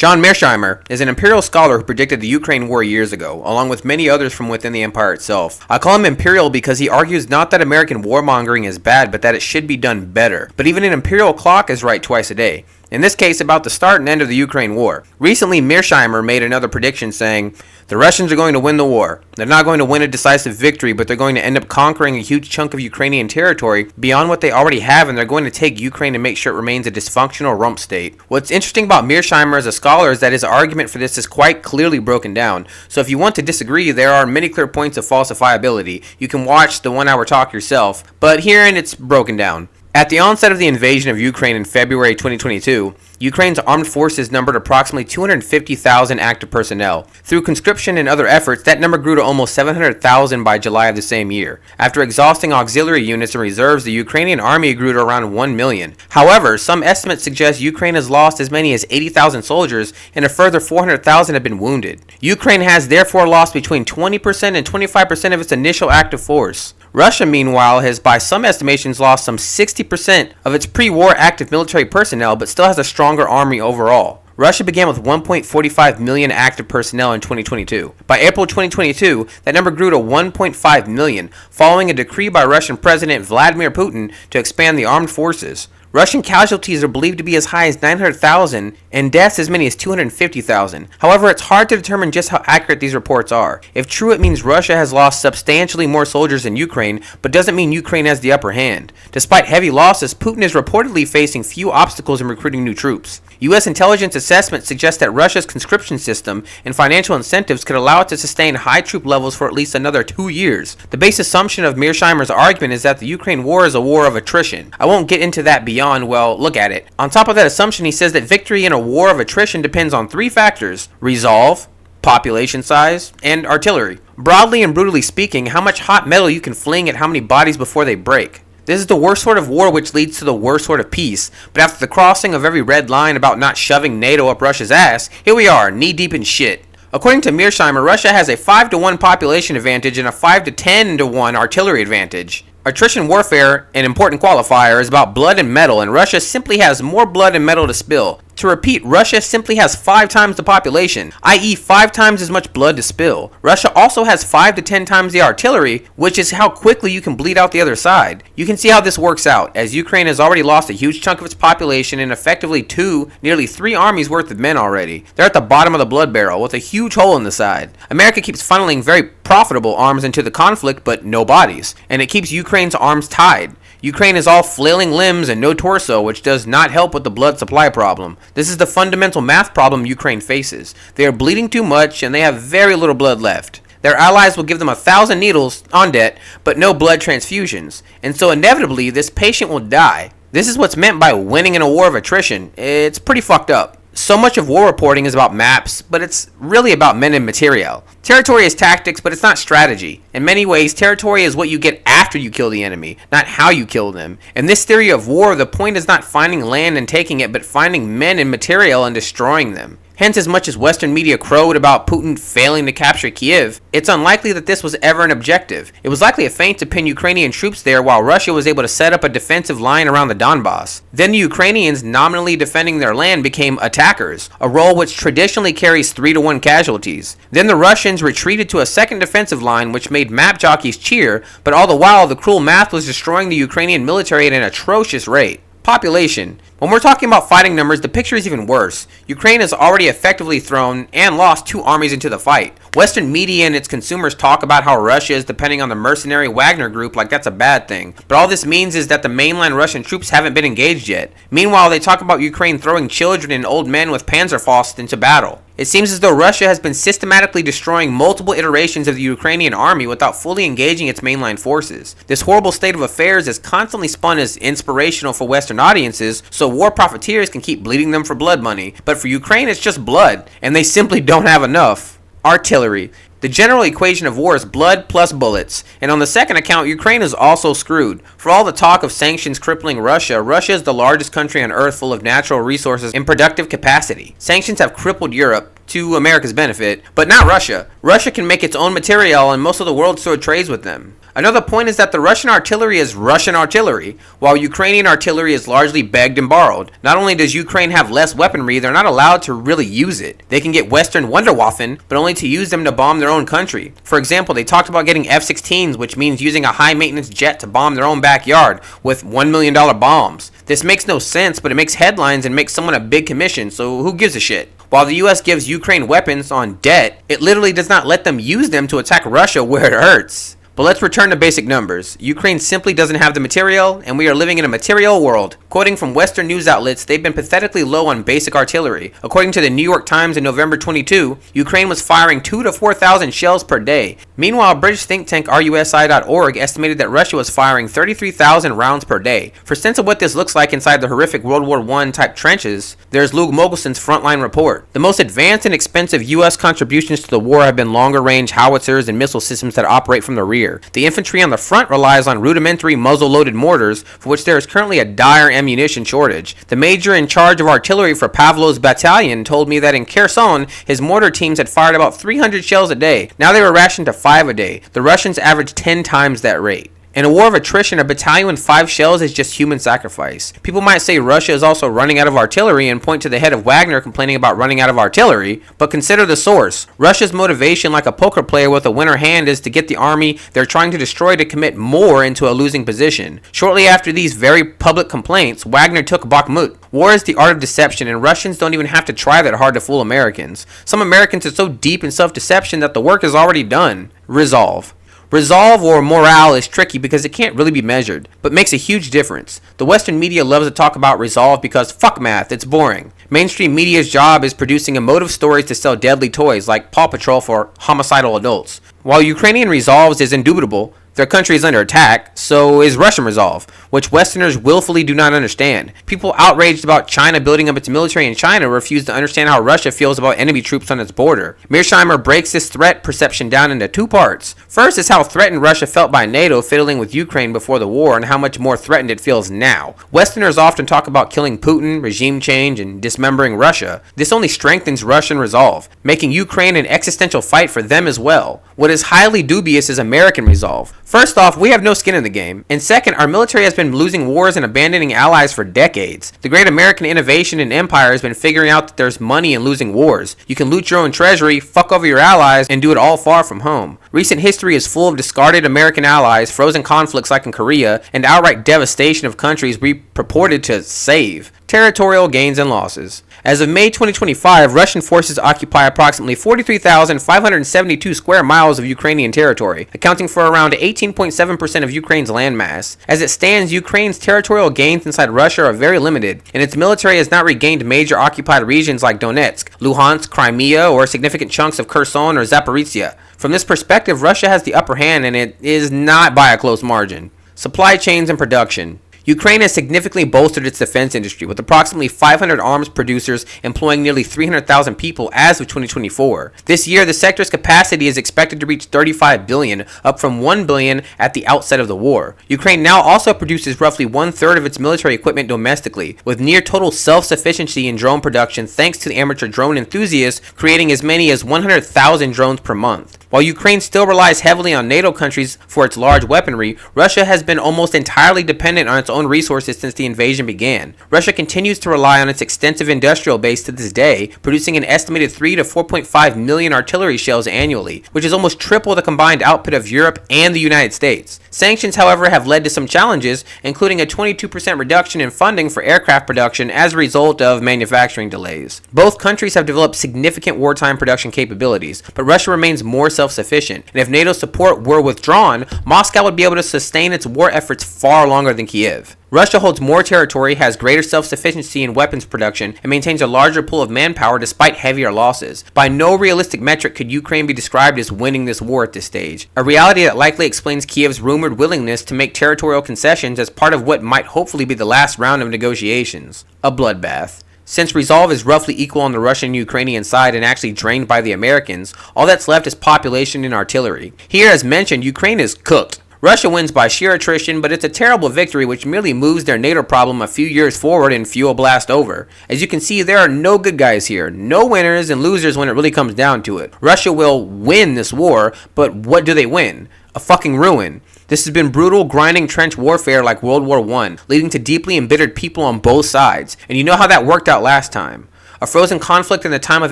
John Mearsheimer is an imperial scholar who predicted the Ukraine war years ago, along with many others from within the empire itself. I call him imperial because he argues not that American warmongering is bad, but that it should be done better. But even an imperial clock is right twice a day. In this case, about the start and end of the Ukraine war. Recently, Mearsheimer made another prediction saying, the Russians are going to win the war. They're not going to win a decisive victory, but they're going to end up conquering a huge chunk of Ukrainian territory beyond what they already have, and they're going to take Ukraine and make sure it remains a dysfunctional rump state. What's interesting about Mearsheimer as a scholar is that his argument for this is quite clearly broken down. So if you want to disagree, there are many clear points of falsifiability. You can watch the 1 hour talk yourself, but herein it's broken down. At the onset of the invasion of Ukraine in February 2022, Ukraine's armed forces numbered approximately 250,000 active personnel. Through conscription and other efforts, that number grew to almost 700,000 by July of the same year. After exhausting auxiliary units and reserves, the Ukrainian army grew to around 1 million. However, some estimates suggest Ukraine has lost as many as 80,000 soldiers and a further 400,000 have been wounded. Ukraine has therefore lost between 20% and 25% of its initial active force. Russia, meanwhile, has by some estimations lost some 60% of its pre-war active military personnel, but still has a stronger army overall. Russia began with 1.45 million active personnel in 2022. By April 2022, that number grew to 1.5 million, following a decree by Russian President Vladimir Putin to expand the armed forces. Russian casualties are believed to be as high as 900,000 and deaths as many as 250,000. However, it's hard to determine just how accurate these reports are. If true, it means Russia has lost substantially more soldiers than Ukraine, but doesn't mean Ukraine has the upper hand. Despite heavy losses, Putin is reportedly facing few obstacles in recruiting new troops. U.S. intelligence assessments suggest that Russia's conscription system and financial incentives could allow it to sustain high troop levels for at least another 2 years. The base assumption of Mearsheimer's argument is that the Ukraine war is a war of attrition. I won't get into that beyond, well, look at it. On top of that assumption, he says that victory in a war of attrition depends on 3 factors: resolve, population size, and artillery. Broadly and brutally speaking, how much hot metal you can fling at how many bodies before they break. This is the worst sort of war, which leads to the worst sort of peace. But after the crossing of every red line about not shoving NATO up Russia's ass, here we are, knee deep in shit. According to Mearsheimer, Russia has a 5-to-1 population advantage and a 5 to 10-to-1 artillery advantage. Attrition warfare, an important qualifier, is about blood and metal, and Russia simply has more blood and metal to spill. To repeat, Russia simply has 5 times the population, i.e. 5 times as much blood to spill. Russia also has 5 to 10 times the artillery, which is how quickly you can bleed out the other side. You can see how this works out, as Ukraine has already lost a huge chunk of its population and effectively 2, nearly 3 armies worth of men already. They're at the bottom of the blood barrel, with a huge hole in the side. America keeps funneling very profitable arms into the conflict, but no bodies, and it keeps Ukraine's arms tied. Ukraine is all flailing limbs and no torso, which does not help with the blood supply problem. This is the fundamental math problem Ukraine faces. They are bleeding too much and they have very little blood left. Their allies will give them 1,000 needles on debt, but no blood transfusions. And so inevitably, this patient will die. This is what's meant by winning in a war of attrition. It's pretty fucked up. So much of war reporting is about maps, but it's really about men and materiel. Territory is tactics, but it's not strategy. In many ways, territory is what you get after you kill the enemy, not how you kill them. In this theory of war, the point is not finding land and taking it, but finding men and materiel and destroying them. Hence, as much as Western media crowed about Putin failing to capture Kiev, it's unlikely that this was ever an objective. It was likely a feint to pin Ukrainian troops there while Russia was able to set up a defensive line around the Donbass. Then the Ukrainians, nominally defending their land, became attackers, a role which traditionally carries 3-to-1 casualties. Then the Russians retreated to a second defensive line, which made map jockeys cheer, but all the while the cruel math was destroying the Ukrainian military at an atrocious rate. Population. When we're talking about fighting numbers, the picture is even worse. Ukraine has already effectively thrown and lost 2 armies into the fight. Western media and its consumers talk about how Russia is depending on the mercenary Wagner group like that's a bad thing. But all this means is that the mainline Russian troops haven't been engaged yet. Meanwhile, they talk about Ukraine throwing children and old men with Panzerfaust into battle. It seems as though Russia has been systematically destroying multiple iterations of the Ukrainian army without fully engaging its mainline forces. This horrible state of affairs is constantly spun as inspirational for Western audiences, so war profiteers can keep bleeding them for blood money. But for Ukraine, it's just blood, and they simply don't have enough. Artillery. The general equation of war is blood plus bullets, and on the second account, Ukraine is also screwed. For all the talk of sanctions crippling Russia, Russia is the largest country on earth full of natural resources and productive capacity. Sanctions have crippled Europe to America's benefit, but not Russia. Russia can make its own material and most of the world still trades with them. Another point is that the Russian artillery is Russian artillery, while Ukrainian artillery is largely begged and borrowed. Not only does Ukraine have less weaponry, they're not allowed to really use it. They can get Western Wunderwaffen, but only to use them to bomb their own country. For example, they talked about getting F-16s, which means using a high-maintenance jet to bomb their own backyard with $1 million bombs. This makes no sense, but it makes headlines and makes someone a big commission, so who gives a shit? While the US gives Ukraine weapons on debt, it literally does not let them use them to attack Russia where it hurts. But let's return to basic numbers. Ukraine simply doesn't have the material, and we are living in a material world. Quoting from Western news outlets, they've been pathetically low on basic artillery. According to the New York Times in November 22, Ukraine was firing 2,000 to 4,000 shells per day. Meanwhile, British think tank RUSI.org estimated that Russia was firing 33,000 rounds per day. For sense of what this looks like inside the horrific World War I type trenches, there's Lou Mogelson's frontline report. The most advanced and expensive US contributions to the war have been longer range howitzers and missile systems that operate from the rear. The infantry on the front relies on rudimentary muzzle-loaded mortars, for which there is currently a dire ammunition shortage. The major in charge of artillery for Pavlov's battalion told me that in Kherson, his mortar teams had fired about 300 shells a day. Now they were rationed to 5 a day. The Russians averaged 10 times that rate. In a war of attrition, a battalion with 5 shells is just human sacrifice. People might say Russia is also running out of artillery and point to the head of Wagner complaining about running out of artillery, but consider the source. Russia's motivation, like a poker player with a winner hand, is to get the army they're trying to destroy to commit more into a losing position. Shortly after these very public complaints, Wagner took Bakhmut. War is the art of deception, and Russians don't even have to try that hard to fool Americans. Some Americans are so deep in self-deception that the work is already done. Resolve. Resolve or morale is tricky because it can't really be measured, but makes a huge difference. The Western media loves to talk about resolve because fuck math, it's boring. Mainstream media's job is producing emotive stories to sell deadly toys like Paw Patrol for homicidal adults. While Ukrainian resolve is indubitable, their country is under attack, so is Russian resolve, which Westerners willfully do not understand. People outraged about China building up its military in China refuse to understand how Russia feels about enemy troops on its border. Mearsheimer breaks this threat perception down into 2 parts. First is how threatened Russia felt by NATO fiddling with Ukraine before the war and how much more threatened it feels now. Westerners often talk about killing Putin, regime change, and dismembering Russia. This only strengthens Russian resolve, making Ukraine an existential fight for them as well. What is highly dubious is American resolve. First off, we have no skin in the game, and second, our military has been losing wars and abandoning allies for decades. The great American innovation and empire has been figuring out that there's money in losing wars. You can loot your own treasury, fuck over your allies, and do it all far from home. Recent history is full of discarded American allies, frozen conflicts like in Korea, and outright devastation of countries we purported to save. Territorial gains and losses. As of May 2025, Russian forces occupy approximately 43,572 square miles of Ukrainian territory, accounting for around 18.7% of Ukraine's landmass. As it stands, Ukraine's territorial gains inside Russia are very limited, and its military has not regained major occupied regions like Donetsk, Luhansk, Crimea, or significant chunks of Kherson or Zaporizhia. From this perspective, Russia has the upper hand, and it is not by a close margin. Supply chains and production. Ukraine has significantly bolstered its defense industry, with approximately 500 arms producers employing nearly 300,000 people as of 2024. This year, the sector's capacity is expected to reach $35 billion, up from $1 billion at the outset of the war. Ukraine now also produces roughly 1/3 of its military equipment domestically, with near total self-sufficiency in drone production thanks to the amateur drone enthusiasts creating as many as 100,000 drones per month. While Ukraine still relies heavily on NATO countries for its large weaponry, Russia has been almost entirely dependent on its own resources since the invasion began. Russia continues to rely on its extensive industrial base to this day, producing an estimated 3 to 4.5 million artillery shells annually, which is almost triple the combined output of Europe and the United States. Sanctions, however, have led to some challenges, including a 22% reduction in funding for aircraft production as a result of manufacturing delays. Both countries have developed significant wartime production capabilities, but Russia remains more self-sufficient, and if NATO support were withdrawn, Moscow would be able to sustain its war efforts far longer than Kiev. Russia holds more territory, has greater self-sufficiency in weapons production, and maintains a larger pool of manpower despite heavier losses. By no realistic metric could Ukraine be described as winning this war at this stage, a reality that likely explains Kiev's rumored willingness to make territorial concessions as part of what might hopefully be the last round of negotiations. A bloodbath. Since resolve is roughly equal on the Russian-Ukrainian side and actually drained by the Americans, all that's left is population and artillery. Here, as mentioned, Ukraine is cooked. Russia wins by sheer attrition, but it's a terrible victory which merely moves their NATO problem a few years forward and fuel blast over. As you can see, there are no good guys here, no winners and losers when it really comes down to it. Russia will win this war, but what do they win? A fucking ruin. This has been brutal, grinding trench warfare like World War I, leading to deeply embittered people on both sides, and you know how that worked out last time. A frozen conflict in the time of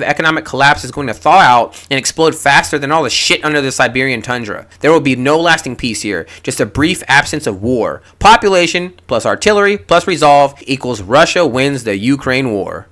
economic collapse is going to thaw out and explode faster than all the shit under the Siberian tundra. There will be no lasting peace here, just a brief absence of war. Population plus artillery plus resolve equals Russia wins the Ukraine war.